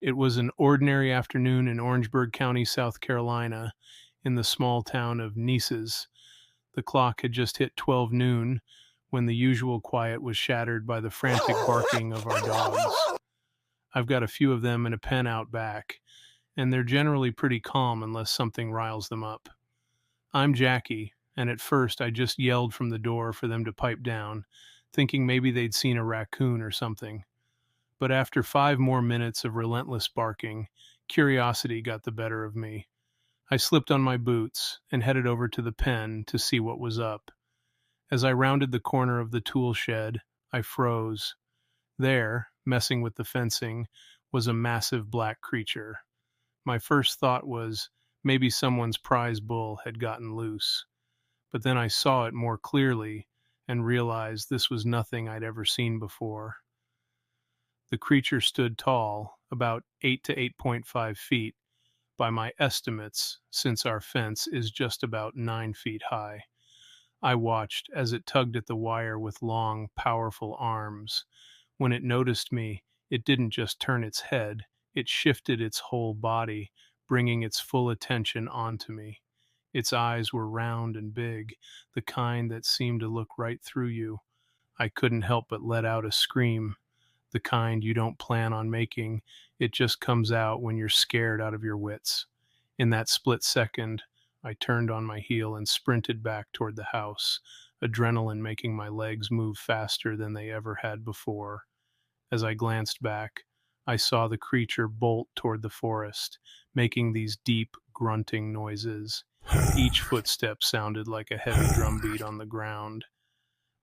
It was an ordinary afternoon in Orangeburg County, South Carolina, in the small town of Nices. The clock had just hit 12 noon when the usual quiet was shattered by the frantic barking of our dogs. I've got a few of them in a pen out back, and they're generally pretty calm unless something riles them up. I'm Jackie, and at first I just yelled from the door for them to pipe down, thinking maybe they'd seen a raccoon or something. But after 5 more minutes of relentless barking, curiosity got the better of me. I slipped on my boots and headed over to the pen to see what was up. As I rounded the corner of the tool shed, I froze. There, messing with the fencing, was a massive black creature. My first thought was maybe someone's prize bull had gotten loose. But then I saw it more clearly and realized this was nothing I'd ever seen before. The creature stood tall, about 8 to 8.5 feet, by my estimates, since our fence is just about 9 feet high. I watched as it tugged at the wire with long, powerful arms. When it noticed me, it didn't just turn its head, it shifted its whole body, bringing its full attention onto me. Its eyes were round and big, the kind that seemed to look right through you. I couldn't help but let out a scream, the kind you don't plan on making. It just comes out when you're scared out of your wits. In that split second, I turned on my heel and sprinted back toward the house, adrenaline making my legs move faster than they ever had before. As I glanced back, I saw the creature bolt toward the forest, making these deep, grunting noises. Each footstep sounded like a heavy drumbeat on the ground.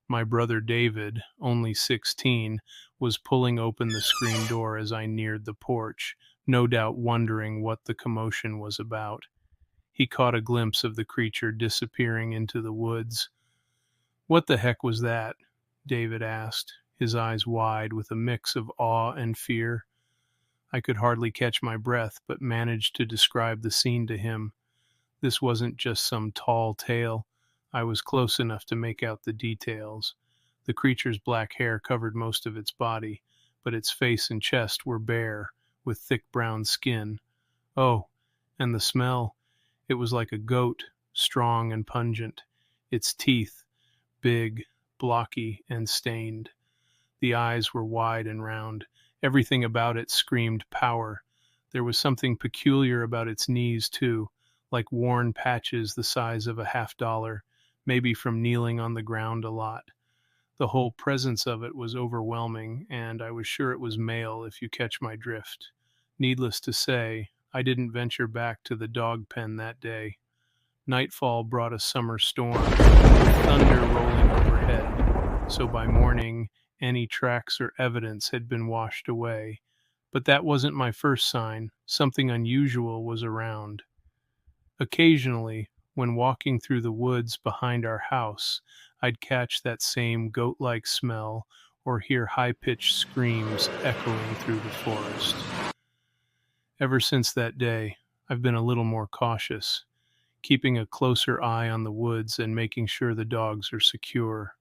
My brother David, only 16, was pulling open the screen door as I neared the porch, no doubt wondering what the commotion was about. He caught a glimpse of the creature disappearing into the woods. "What the heck was that?" David asked, his eyes wide with a mix of awe and fear. I could hardly catch my breath, but managed to describe the scene to him. This wasn't just some tall tale. I was close enough to make out the details. The creature's black hair covered most of its body, but its face and chest were bare, with thick brown skin. Oh, and the smell. It was like a goat, strong and pungent. Its teeth, big, blocky, and stained. The eyes were wide and round. Everything about it screamed power. There was something peculiar about its knees, too, like worn patches the size of a $50, maybe from kneeling on the ground a lot. The whole presence of it was overwhelming, and I was sure it was male, if you catch my drift. Needless to say, I didn't venture back to the dog pen that day. Nightfall brought a summer storm, with thunder rolling overhead, so by morning any tracks or evidence had been washed away. But that wasn't my first sign. Something unusual was around. Occasionally, when walking through the woods behind our house, I'd catch that same goat-like smell or hear high-pitched screams echoing through the forest. Ever since that day, I've been a little more cautious, keeping a closer eye on the woods and making sure the dogs are secure.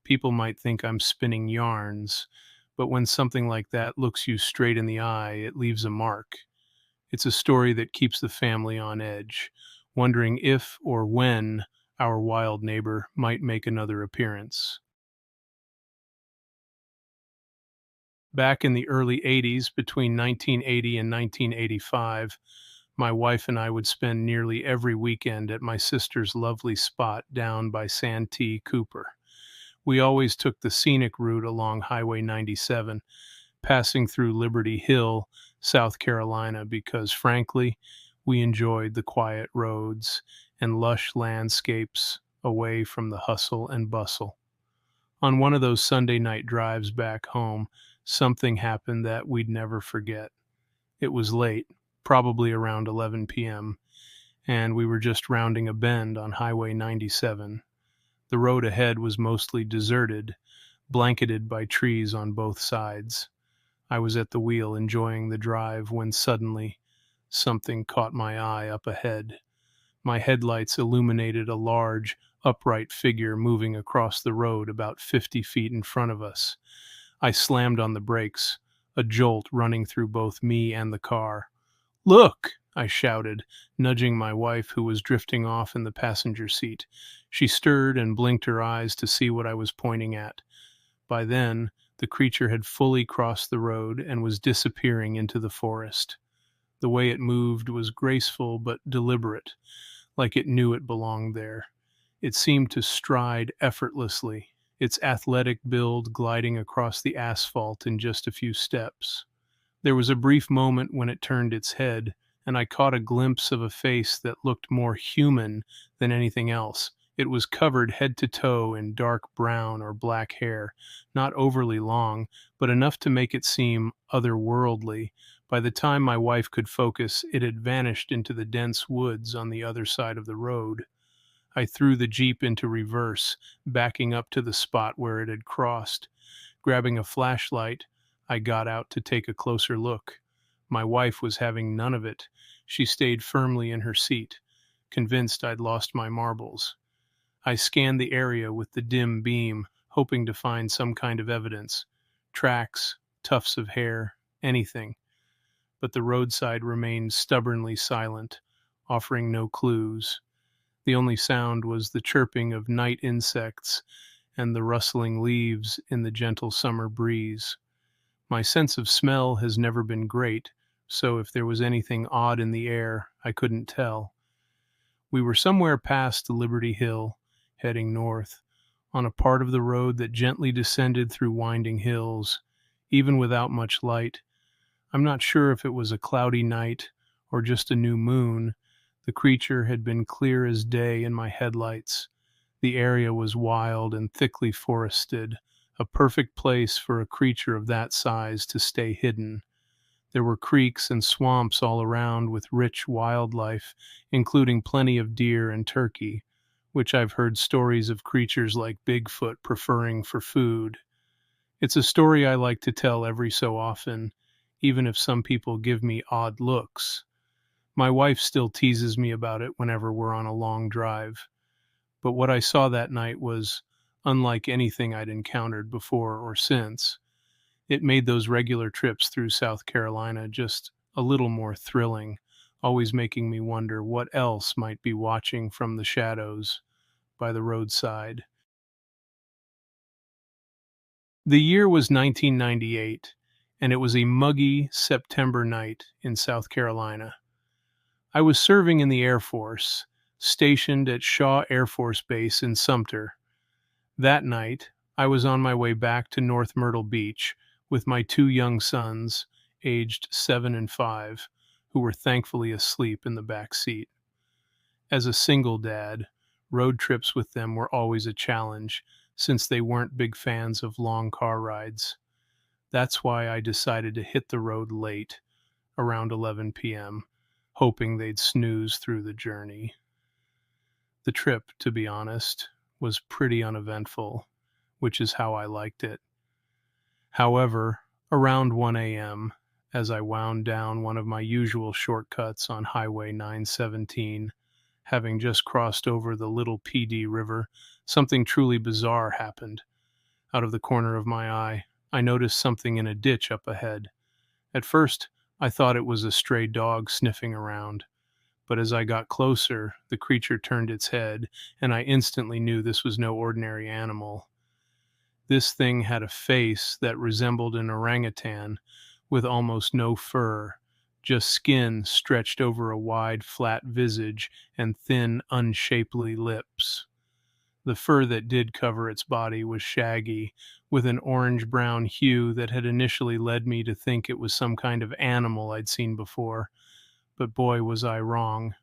People might think I'm spinning yarns, but when something like that looks you straight in the eye, it leaves a mark. It's a story that keeps the family on edge, wondering if or when our wild neighbor might make another appearance. Back in the early 80s, between 1980 and 1985, my wife and I would spend nearly every weekend at my sister's lovely spot down by Santee Cooper. We always took the scenic route along Highway 97, passing through Liberty Hill, South Carolina, because frankly, we enjoyed the quiet roads and lush landscapes away from the hustle and bustle. On one of those Sunday night drives back home, something happened that we'd never forget. It was late, probably around 11 p.m., and we were just rounding a bend on Highway 97. The road ahead was mostly deserted, blanketed by trees on both sides. I was at the wheel enjoying the drive when suddenly something caught my eye up ahead. My headlights illuminated a large, upright figure moving across the road about 50 feet in front of us. I slammed on the brakes, a jolt running through both me and the car. "Look!" I shouted, nudging my wife, who was drifting off in the passenger seat. She stirred and blinked her eyes to see what I was pointing at. By then, the creature had fully crossed the road and was disappearing into the forest. The way it moved was graceful but deliberate, like it knew it belonged there. It seemed to stride effortlessly, its athletic build gliding across the asphalt in just a few steps. There was a brief moment when it turned its head, and I caught a glimpse of a face that looked more human than anything else. It was covered head to toe in dark brown or black hair, not overly long, but enough to make it seem otherworldly. By the time my wife could focus, it had vanished into the dense woods on the other side of the road. I threw the Jeep into reverse, backing up to the spot where it had crossed. Grabbing a flashlight, I got out to take a closer look. My wife was having none of it. She stayed firmly in her seat, convinced I'd lost my marbles. I scanned the area with the dim beam, hoping to find some kind of evidence. Tracks, tufts of hair, anything. But the roadside remained stubbornly silent, offering no clues. The only sound was the chirping of night insects and the rustling leaves in the gentle summer breeze. My sense of smell has never been great, so if there was anything odd in the air, I couldn't tell. We were somewhere past Liberty Hill, heading north, on a part of the road that gently descended through winding hills, even without much light. I'm not sure if it was a cloudy night or just a new moon. The creature had been clear as day in my headlights. The area was wild and thickly forested, a perfect place for a creature of that size to stay hidden. There were creeks and swamps all around with rich wildlife, including plenty of deer and turkey, which I've heard stories of creatures like Bigfoot preferring for food. It's a story I like to tell every so often, even if some people give me odd looks. My wife still teases me about it whenever we're on a long drive. But what I saw that night was unlike anything I'd encountered before or since. It made those regular trips through South Carolina just a little more thrilling, always making me wonder what else might be watching from the shadows by the roadside. The year was 1998, and it was a muggy September night in South Carolina. I was serving in the Air Force, stationed at Shaw Air Force Base in Sumter. That night, I was on my way back to North Myrtle Beach with my two young sons, aged 7 and 5, who were thankfully asleep in the back seat. As a single dad, road trips with them were always a challenge, since they weren't big fans of long car rides. That's why I decided to hit the road late, around 11 p.m., hoping they'd snooze through the journey. The trip, to be honest, was pretty uneventful, which is how I liked it. However, around 1 a.m., as I wound down one of my usual shortcuts on Highway 917, having just crossed over the Little PD River, something truly bizarre happened. Out of the corner of my eye, I noticed something in a ditch up ahead. At first, I thought it was a stray dog sniffing around, but as I got closer, the creature turned its head, and I instantly knew this was no ordinary animal. This thing had a face that resembled an orangutan, with almost no fur, just skin stretched over a wide, flat visage and thin, unshapely lips. The fur that did cover its body was shaggy, with an orange-brown hue that had initially led me to think it was some kind of animal I'd seen before. But boy, was I wrong.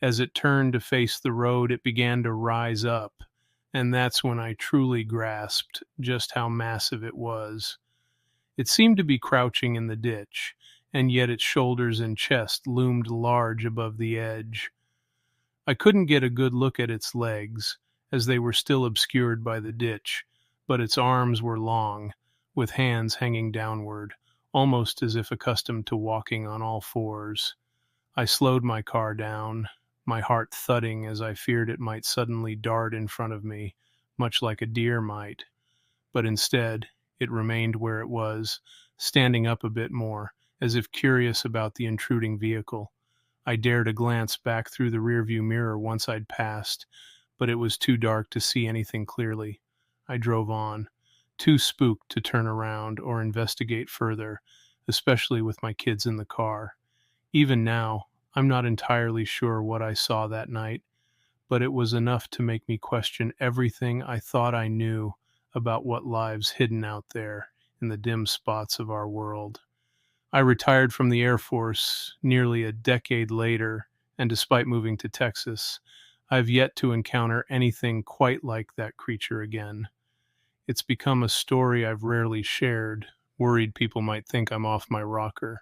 As it turned to face the road, it began to rise up, and that's when I truly grasped just how massive it was. It seemed to be crouching in the ditch, and yet its shoulders and chest loomed large above the edge. I couldn't get a good look at its legs, as they were still obscured by the ditch, but its arms were long, with hands hanging downward, almost as if accustomed to walking on all fours. I slowed my car down, my heart thudding as I feared it might suddenly dart in front of me, much like a deer might. But instead, it remained where it was, standing up a bit more, as if curious about the intruding vehicle. I dared a glance back through the rearview mirror once I'd passed, but it was too dark to see anything clearly. I drove on, too spooked to turn around or investigate further, especially with my kids in the car. Even now, I'm not entirely sure what I saw that night, but it was enough to make me question everything I thought I knew about what lives hidden out there in the dim spots of our world. I retired from the Air Force nearly a decade later, and despite moving to Texas, I've yet to encounter anything quite like that creature again. It's become a story I've rarely shared, worried people might think I'm off my rocker.